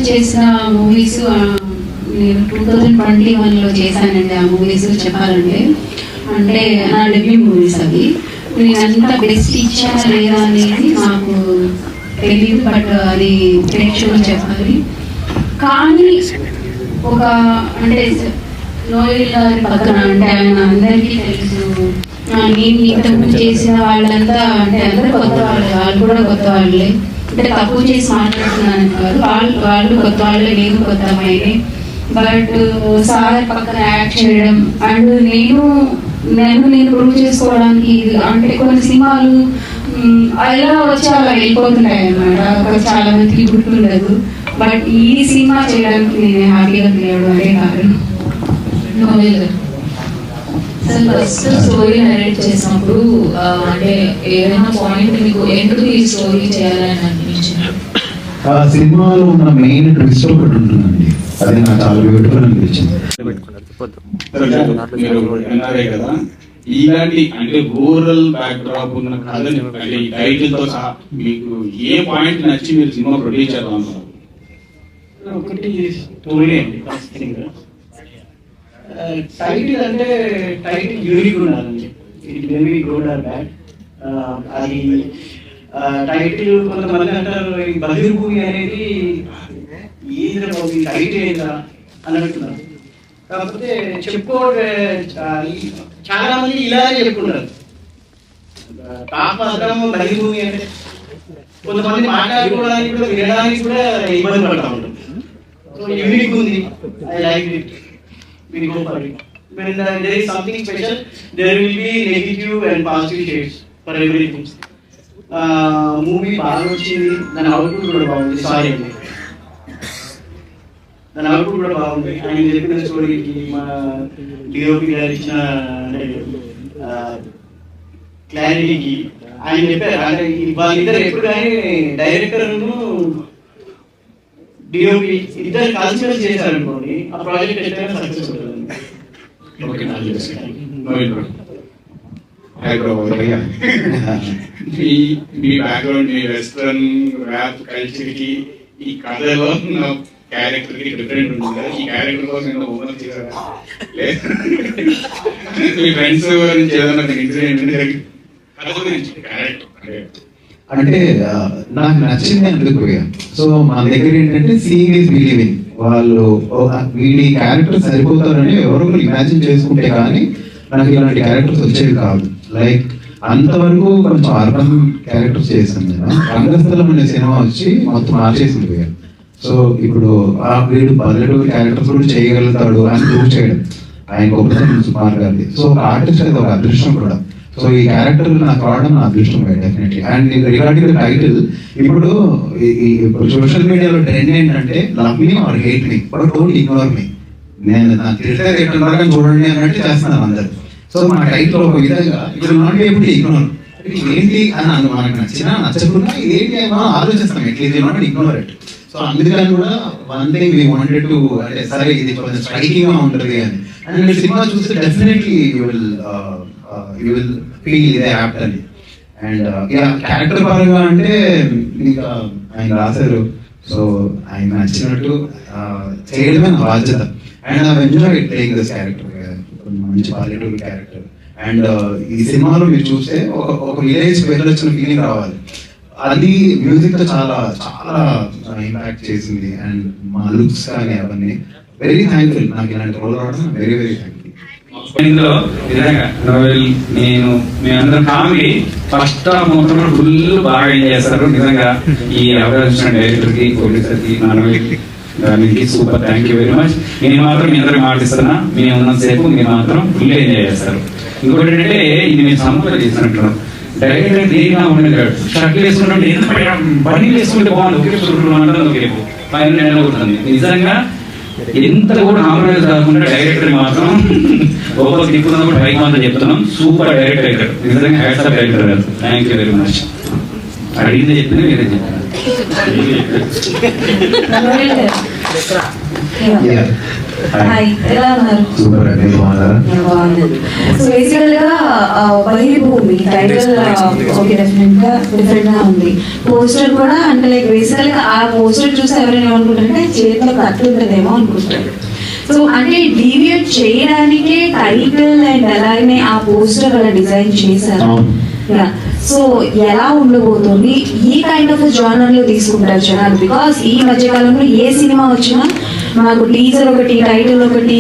చేసిన మూవీస్ నేను 2021లో చేశానండి. ఆ మూవీస్ చెప్పాలంటే అంటే నా డెబ్యూ మూవీస్ అవి. నేను అంత బెస్ట్ ఇచ్చానా లేదా అనేది నాకు తెలియదు, బట్ అది ప్రేక్షకులు చెప్పాలి. కానీ ఒక అంటే నోయల్ గారి పక్కన అంటే ఆయన అందరికీ తెలుసు. నేను ఇంతకుముందు చేసిన వాళ్ళంతా అంటే అందరూ కొత్త వాళ్ళు, వాళ్ళు కూడా కొత్త వాళ్ళే. అంటే తప్పు చేసి మాట్లాడుతున్నాను కాదు, వాళ్ళు కొత్త వాళ్ళే, నేను కొత్త అమ్మాయిని. బట్ సార్ పక్కన యాక్ట్ చేయడం అండ్ నేను ప్రూవ్ చేసుకోవడానికి అంటే కొన్ని సినిమాలు అలా వచ్చి అలా వెళ్ళిపోతుంటాయి అన్నమాట, చాలా మందికి గుర్తుండదు. బట్ ఈ సినిమా చేయడానికి నేను హ్యాపీగా ఫీల్ అవ్వడం అదే కారణం. నోయల్ గారు ఫస్ట్ స్టోరీ నరేట్ చేసినప్పుడు అంటే ఏదైనా పాయింట్ మీకు ఎందుకు ఈ స్టోరీ చేయాలని అనిపించింది? ఆ సినిమాలో ఉన్న మెయిన్ ట్విస్ట్ ఒకటి ఉంటుందండి, అది నాకు చాలా బ్యూటిఫుల్ అనిపించింది. కదా ఇలాంటి అంటే రూరల్ బ్యాక్ డ్రాప్ ఉన్న కథని అంటే ఈ టైటిల్ తో సహా మీకు ఏ పాయింట్ నచ్చి మీరు సినిమా ప్రొడ్యూస్ చేయాలన్నారు? ఒకటి స్టోరీ అండి. ఫస్ట్ థింగ్ టైటిల్ అంటే టైటిల్ యూనిక్ ఉండాలండి. It may be good or bad. అది టైటిల్ కొంతమంది అంటారు బహిర్భూమి అనేది ఏదో టైటిల్ ఏందా అని అంటున్నారు. కాకపోతే చాలా మంది ఇలాగే చెప్పుకుంటారు. పాపం బహిర్భూమి అంటే కొంతమంది మాట్లాడుకోవడానికి కూడా వినడానికి కూడా ఇబ్బంది పడతా ఉంటారు. సో యూనిక్ ఉంది, I like it. We go for it. When there is something special, there will be negative and positive shades for everything. Movie బాగా వచ్చింది, దాని అవుట్పుట్ కూడా బాగుంది. సారీ అండి, దాని అవుట్పుట్ కూడా బాగుంది. ఆయన చెప్పిన స్టోరీకి మా డిఓపి గారు ఇచ్చిన క్లారిటీకి ఆయన చెప్పారు. అంటే వాళ్ళిద్దరు ఎప్పుడు కానీ డైరెక్టర్ డిఓపి ఇద్దరు కలిసి చేశారు అనుకోండి, ఆ ప్రాజెక్ట్ ఎట్లయినా సక్సెస్ ఉంటుంది. మీ బ్యాక్గ్రౌండ్, మీ వెస్ట్రన్ ర్యాప్ కల్చర్ కి ఈ కథలో ఉన్న క్యారెక్టర్ కి డిఫరెంట్ ఉంటుంది కదా. ఈ క్యారెక్టర్ కోసం ఏదో హోంవర్క్ చేశారా? లేదు మీ ఫ్రెండ్స్ గురించి ఏదైనా ఇన్సిడెంట్ కథ గురించి క్యారెక్టర్ అంటే నాకు నచ్చింది అందుకు. సో మన దగ్గర ఏంటంటే సీయింగ్ ఈజ్ బిలీవింగ్. వాళ్ళు వీడి క్యారెక్టర్ సరిపోతారని ఎవరొకరు ఇమాజిన్ చేసుకుంటే కానీ నాకు ఇలాంటి క్యారెక్టర్స్ వచ్చేవి కాదు. లైక్ అంతవరకు కొంచెం అర్బన్ క్యారెక్టర్స్ చేశాను నేను. రంగస్థలం అనే సినిమా వచ్చి మొత్తం మార్చేసింది పోయాను. సో ఇప్పుడు వీడు పల్లెటూరు క్యారెక్టర్స్ కూడా చేయగలుగుతాడు అని ప్రూవ్ చేయడం ఆయన గొప్పతనం సుమార్ గారిది. సో ఒక ఆర్టిస్ట్ అది ఒక అదృష్టం కూడా. సో ఈ క్యారెక్టర్ నాకు రావడం నా అదృష్టం definitely. And regarding the title, ఇప్పుడు సోషల్ మీడియాలో ట్రెండ్ ఏంటంటే love me or hate me but don't ignore me. నేను నాకు తిరిగితే ఎట్లున్నారని చూడండి అన్నట్టు చేస్తున్నాను అందరు. సో మా టైటిల్ ఒక విధంగా ఇప్పుడు నాట్ ఎప్పుడు ఇగ్నోర్ ఏంటి అని మనకు నచ్చినా నచ్చకుండా ఏంటి అని మనం ఆలోచిస్తాం. At least not ignore it. So అందుకని కూడా one thing we wanted to అంటే సరే ఇది కొంచెం స్ట్రైకింగ్ గా ఉంటుంది అని. అండ్ మీరు సినిమా చూస్తే డెఫినెట్లీ యూ విల్ ఫీల్ ఇదే యాప్ట్ అని. అండ్ క్యారెక్టర్ పరంగా అంటే ఇంకా ఆయన రాశారు, సో ఆయన నచ్చినట్టు చేయడమే నా బాధ్యత. And I enjoy playing this character, మంచి పల్లెటూరు క్యారెక్టర్. అండ్ ఈ సినిమాలో మీరు చూస్తే ఒక విలేజ్ వెళ్ళొచ్చిన ఫీలింగ్ రావాలి. అది మ్యూజిక్ తో చాలా చాలా ఇంపాక్ట్ చేసింది. అండ్ మా లుక్స్ కానీ అవన్నీ వెరీ థ్యాంక్ఫుల్. నాకు ఇలాంటి రోల్ రావడం వెరీ వెరీ థ్యాంక్ఫుల్. ఇందులో నిజంగా నోవెల్ నేను మేమందరం కామెడీ ఫస్ట్ మొత్తం ఫుల్ బాగా ఎంజాయ్ చేస్తారు. నిజంగా ఈ అవకాశం డైరెక్టర్ కి, ప్రొడ్యూసర్ కి, నోవెల్ దానికి super thank you very much. నేను మాత్రం మీ అందరికి మాటిస్తున్నా, మేము ఉన్నంతసేపు మీరు మాత్రం ఫుల్ ఎంజాయ్ చేస్తారు. ఇంకోటి ఏంటంటే ఇది నేను సంపద చేసినట్టు డైరెక్టర్ దేనిగా ఉండదు. షర్ట్లు వేసుకుంటే ఎంత బండి వేసుకుంటే బాగుంది, ఒకే చూసుకుంటున్నాం ఒకే పైన ఉంటుంది. నిజంగా ఎంత కూడా కాంప్రమైజ్ కాకుండా డైరెక్టర్ మాత్రం ఒక్కొక్క దిక్కున్నా కూడా పైకి మాత్రం చెప్తున్నాం. సూపర్ డైరెక్టర్, నిజంగా హ్యాట్స్ ఆఫ్ డైరెక్టర్ గారు. Thank you very much. అడిగింది చెప్పింది మీరే చెప్పారు. హాయ్, ఎలా ఉన్నారు? సూపర్ అండి, బాగున్నారా? బాగున్నాను. సో బేసికల్ గా బహిర్భూమి టైటిల్ ఓకే, డెఫినెట్ గా డిఫరెంట్ గా ఉంది. పోస్టర్ కూడా అంటే లైక్ బేసికల్ గా ఆ పోస్టర్ చూస్తే ఎవరైనా అనుకుంటారంటే చేతిలో కట్టు ఉంటుందేమో అనుకుంటారు. సో అంటే డీవియేట్ చేయడానికే టైటిల్ అండ్ అలాగనే ఆ పోస్టర్ అలా డిజైన్ చేశారు. సో ఎలా ఉండబోతుంది, ఈ కైండ్ ఆఫ్ జానర్ లో తీసుకుంటారు జనాలు? బికాస్ ఈ మధ్య కాలంలో ఏ సినిమా వచ్చినా మాకు టీజర్ ఒకటి, టైటిల్ ఒకటి,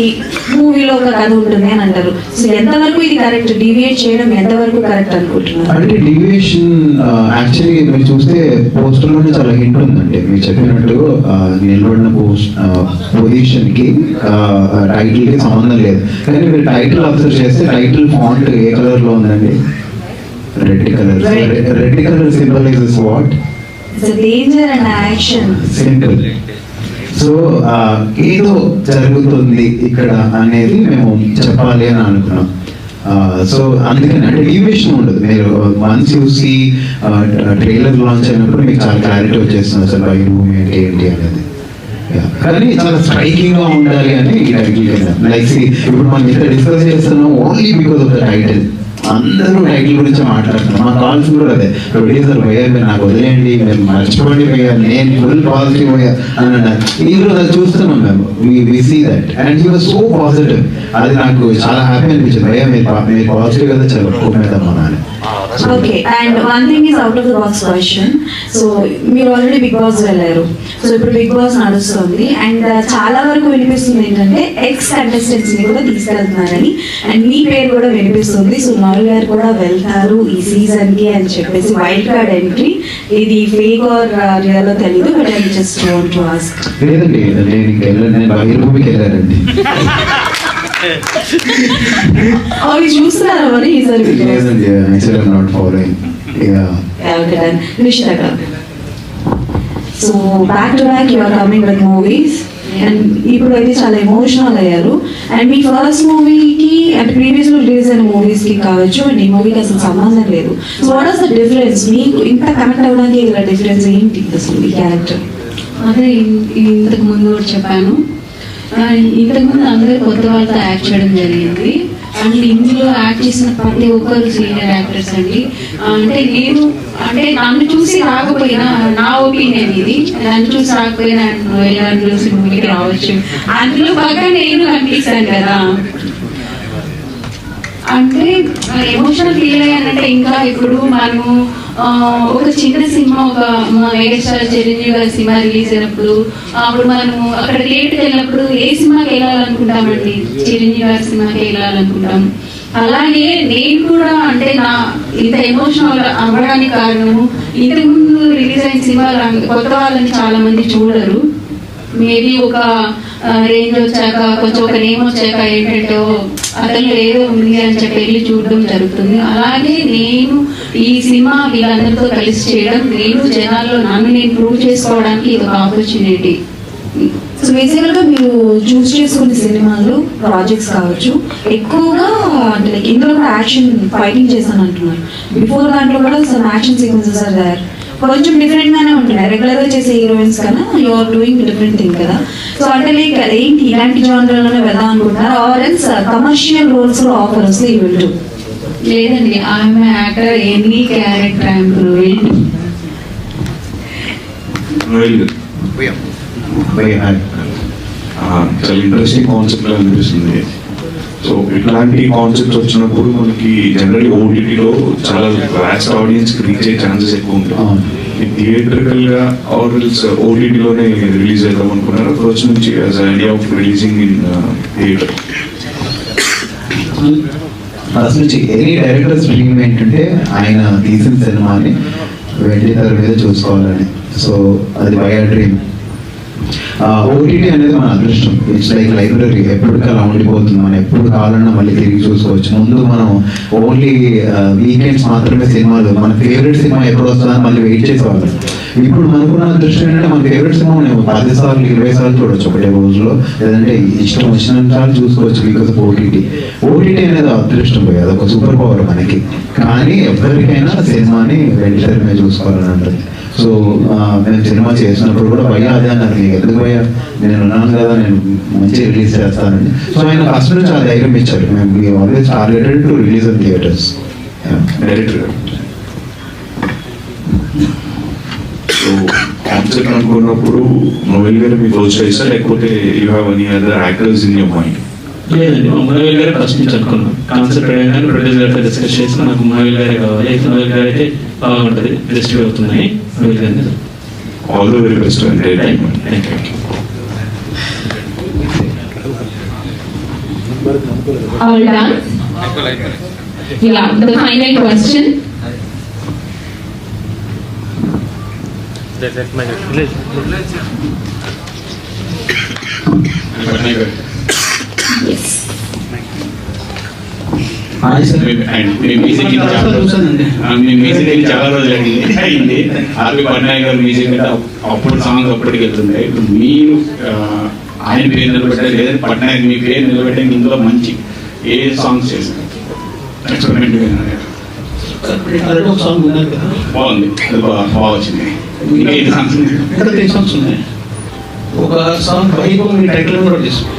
మూవీలో ఒక కథ ఉంటుంది అని అంటారు. సో ఎంతవరకు ఇది కరెక్ట్, డీవియేట్ చేయడం ఎంతవరకు కరెక్ట్ అనుకుంటున్నారు? అంటే డీవియేషన్ యాక్చువల్లీ మీరు చూస్తే పోస్టర్ లోనే చాలా హింట్ ఉందండి. మీరు చెప్పినట్టు నిలబడిన పొజిషన్ కి టైటిల్ కి సంబంధం లేదు. కానీ మీరు టైటిల్ అబ్జర్వ్ చేస్తే టైటిల్ ఫాంట్ ఏ కలర్ లో ఉందండి? Red colour. Red colour symbolises what? Danger and action. Simple. So ఏదో జరుగుతుంది ఇక్కడ అనేది మేము చెప్పాలి అని అనుకున్నాం. సో అందుకని అంటే డీవియేషన్ ఉండదు. మీరు వన్స్ చూసి ట్రైలర్ లాంచ్ అయినప్పుడు మీకు చాలా క్లారిటీ వచ్చేస్తుంది అసలు బహిర్భూమి అంటే ఏంటి అనేది. కానీ చాలా స్ట్రైకింగ్ గా ఉండాలి అని ఈ టైటిల్ కింద. లైక్ ఇప్పుడు మనం ఇంత డిస్కస్ చేస్తున్నాం only because of the title. అందరూ టైటిల్ గురించి మాట్లాడుతున్నాం. మా కాల్స్ కూడా అదే, ప్రొడ్యూసర్ పోయా మీరు నాకు వదిలేయండి, మీరు మర్చిపోండి పోయా, నేను ఫుల్ పాజిటివ్ పోయా అని అన్నారు. ఈరోజు అది చూస్తున్నాం మేము, we see that and he was so positive. అది నాకు చాలా హ్యాపీ అనిపించింది. భయ్యా మీరు పాజిటివ్ కదా, చాలా ఒప్పుకుందాం అని. Okay, and one thing is out of the box question. So మీరు ఆల్రెడీ బిగ్ బాస్ వెళ్ళారు. సో ఇప్పుడు బిగ్ బాస్ నడుస్తుంది అండ్ చాలా వరకు వినిపిస్తుంది ఏంటంటే ఎక్స్ కంటెస్టెంట్స్ ని కూడా తీసుకెళ్తున్నారని, అండ్ మీ పేరు కూడా వినిపిస్తుంది. సో నాలుగు గారు కూడా వెళ్తారు ఈ సీజన్ కి అని చెప్పేసి వైల్డ్ కార్డ్ ఎంట్రీ. ఇది ఫేక్ ఆర్ రియల్ తెలియదు, but I just want to ask. లేదండి, నేను ఇంకా వెళ్ళాను, నేను బహిర్భూమికి వెళ్ళానండి. అవి చూస్తున్నారా మరి ఈసారి? లేదండి, actually I am not following. Nishitha garu, so back to back you are coming with movies and ఇప్పుడు అయితే చాలా ఎమోషనల్ అయ్యారు. అండ్ మీ ఫస్ట్ మూవీకి అంటే ప్రీవియస్ లో రిలీజ్ అయిన మూవీస్ కి కావచ్చు అండ్ ఈ మూవీకి అసలు సంబంధం లేదు. So what are the difference? మీకు ఇంత కనెక్ట్ అవ్వడానికి ఇలా డిఫరెన్స్ ఏంటి అసలు ఈ క్యారెక్టర్? అదే ఇంతకు ముందు కూడా చెప్పాను. ఇంతకుముందు అందరూ కొత్త వాళ్ళతో యాక్ట్ చేయడం జరిగింది. అండ్ ఇందులో యాక్ట్ చేసిన ప్రతి ఒక్కరు సీనియర్ యాక్టర్స్ అండి. అంటే నన్ను చూసి రాకపోయినా, నా ఒపీనియన్ ఇది, నన్ను చూసి రాకపోయినా వెళ్ళాలని చూసి మూవీకి రావచ్చు. అందులో బాగా నేను కనిపిస్తాను కదా. అంటే ఎమోషనల్ ఫీల్ అయ్యానంటే ఇంకా ఇప్పుడు మనము ఒక చిన్న సినిమా, ఒక మెగాస్టార్ చిరంజీవి గారి సినిమా రిలీజ్ అయినప్పుడు అప్పుడు మనము అక్కడ థియేటర్కి వెళ్ళినప్పుడు ఏ సినిమాకి వెళ్ళాలనుకుంటామండి? చిరంజీవి గారి సినిమాకి వెళ్ళాలనుకుంటాం. అలాగే నేను కూడా అంటే నా ఇంత ఎమోషనల్ అవ్వడానికి కారణము ఇంతకుముందు రిలీజ్ అయిన సినిమాలు కొత్త వాళ్ళని చాలా మంది చూడరు. మేబీ ఒక రేంజ్ వచ్చాక, కొంచెం ఒక నేమ్ వచ్చాక ఏంటంటే అతను ఏదో ఉంది అని చెప్పి వెళ్ళి చూడడం జరుగుతుంది. అలాగే నేను ఈ సినిమా వీళ్ళందరితో కలిసి చేయడం, నేను జనాల్లో నన్ను నేను ప్రూవ్ చేసుకోవడానికి ఇది ఒక ఆపర్చునిటీ. సో బేసికల్గా మీరు చూస్ చేసుకునే సినిమాలు ప్రాజెక్ట్స్ కావచ్చు ఎక్కువగా అంటే లైక్ ఇందులో కూడా యాక్షన్ ఫైటింగ్ చేశాను అంటున్నారు. బిఫోర్ దాంట్లో కూడా some action sequences are there. కొంచెం డిఫరెంట్ గానే ఉంటున్నాయి రెగ్యులర్ గా చేసే హీరోయిన్స్ కన్నా. You are doing different thing కదా. సో అంటే లైక్ ఏంటి ఇలాంటి జానర్లోనే వెళ్దాం అనుకుంటున్నారు ఆర్ ఎల్స్ కమర్షియల్ రోల్స్ లో ఆఫర్ వస్తే యూ విల్ డూ? లేదండి, I'm actor, any character I'm doing. చాలా ఇంట్రెస్టింగ్ కాన్సెప్ట్ అనిపిస్తుంది. సో ఇట్లాంటి కాన్సెప్ట్స్ వచ్చినప్పుడు మనకి జనరల్లీ ఓటీటీలో చాలా వ్యాస్ట్ ఆడియన్స్ కి రీచ్ అయ్యే ఛాన్సెస్ ఎక్కువ ఉంటాయి. థియేటర్కల్ గా ఆర్ఎల్స్ ఓటీటీలోనే రిలీజ్ చేద్దాం అనుకున్నారు ఫస్ట్ నుంచి as idea of releasing in theatre? First నుంచి ఎనీ డైరెక్టర్స్ డ్రీమ్ ఏంటంటే ఆయన తీసిన సినిమాని వెండి తెర మీద చూసుకోవాలని. సో అది వై డ్రీమ్. ఓటీటీ అనేది మన అదృష్టం. ఇట్స్ లైక్ లైబ్రరీ, ఎప్పటికీ అలా ఉండిపోతుంది. మనం ఎప్పుడు కావాలన్నా మళ్ళీ తిరిగి చూసుకోవచ్చు. ముందు మనం ఓన్లీ వీకెండ్స్ మాత్రమే సినిమాలు, మన ఫేవరెట్ సినిమా ఎప్పుడు వస్తుందని మళ్ళీ వెయిట్ చేసేవాళ్ళం. ఇప్పుడు మనకున్న అదృష్టం ఏంటంటే మన ఫేవరెట్ సినిమా మనం 10 సార్లు 20 సార్లు చూడొచ్చు ఒకటే రోజులో, లేదంటే ఇష్టం వచ్చిన సార్లు చూసుకోవచ్చు బికాస్ ఆఫ్ ఓటీటీ. ఓటీటీ అనేది అదృష్టం పోయి, అదొక సూపర్ పవర్ మనకి. కానీ ఎవరికైనా సినిమాని వెంటనే చూసుకోవాలని ఉంటుంది. సో మేము సినిమా చేసినప్పుడు కూడా భయ్యా అదే అన్నారు, నీకు ఎందుకు భయ్యా, నేను ఉన్నాను కదా, నేను మంచి రిలీజ్ చేస్తానని. సో ఆయన ఫస్ట్ నుంచి ఆ ధైర్యం ఇచ్చారు. మేము always targeted to release in theatres. Director so concept అనుకున్నప్పుడు నోవెల్ గారు మీ ఫస్ట్ చాయిస్ లేకపోతే you have any other actors in your mind? లేదండి, మహేల్ గారే ఫస్ట్ నుంచి అనుకున్నాను. కాన్సెప్ట్ అడగానే ప్రొడ్యూసర్ గారితో డిస్కస్ చేసి నాకు మహేల్ గారే కావాలి, అయితే మహేల్ గారు అయితే బాగుంటుంది, బెస్ట్ అవుతున్నాయి, మహేల్ గారిని. ఆల్ ద వెరీ బెస్ట్ అండి. Thank you. All done? Yeah, the final question. Yes. Me music చాలా రోజులు అయింది. ఆర్పి పట్నాయక్ గారు మ్యూజిక్ అంటే అప్పుడు సాంగ్స్ అప్పటికి వెళ్తుండే. ఇప్పుడు మీరు ఆయన పేరు నిలబెట్టారు, లేదంటే పట్నాయక్ మీ పేరు నిలబెట్టాక ఇందులో మంచి ఏ సాంగ్స్ చేశారు? ఎక్స్పెరిమెంట్ ఒక సాంగ్ ఉన్నారు కదా, బాగుంది, అది బాగా వచ్చింది. ఇంకా ఏ సాంగ్స్ ఇక్కడ 3 సాంగ్స్ ఉన్నాయి. ఒక సాంగ్ వైభవ్ మీ టైటిల్ కూడా తీసుకో,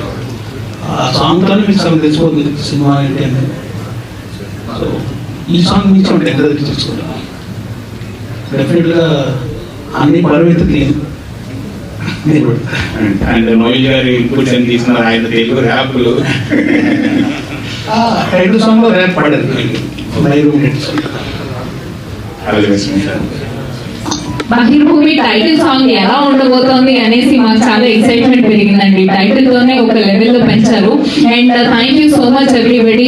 ఆ సాంగ్తోనే మీకు సగం తెలిసిపోతుంది సినిమా ఏంటి అనేది. సో ఈ సాంగ్ నుంచి ఒకటి ఎక్కడ తెలుసుకుంటాం, డెఫినెట్గా అన్ని పరిమితి అండ్ నోయల్ గారి ఇన్పుట్స్ అని తీసుకున్నారు. ఆయన తెలుగు ర్యాప్లు టైటిల్ సాంగ్ లో ర్యాప్ పాడారు 5 minutes. బహిర్భూమి టైటిల్ సాంగ్ ఎలా ఉండబోతోంది అనేసి మాకు చాలా ఎక్సైట్మెంట్ పెరిగిందండి. టైటిల్ తోనే ఒక లెవెల్ లో పెంచారు. And thank you so much everybody.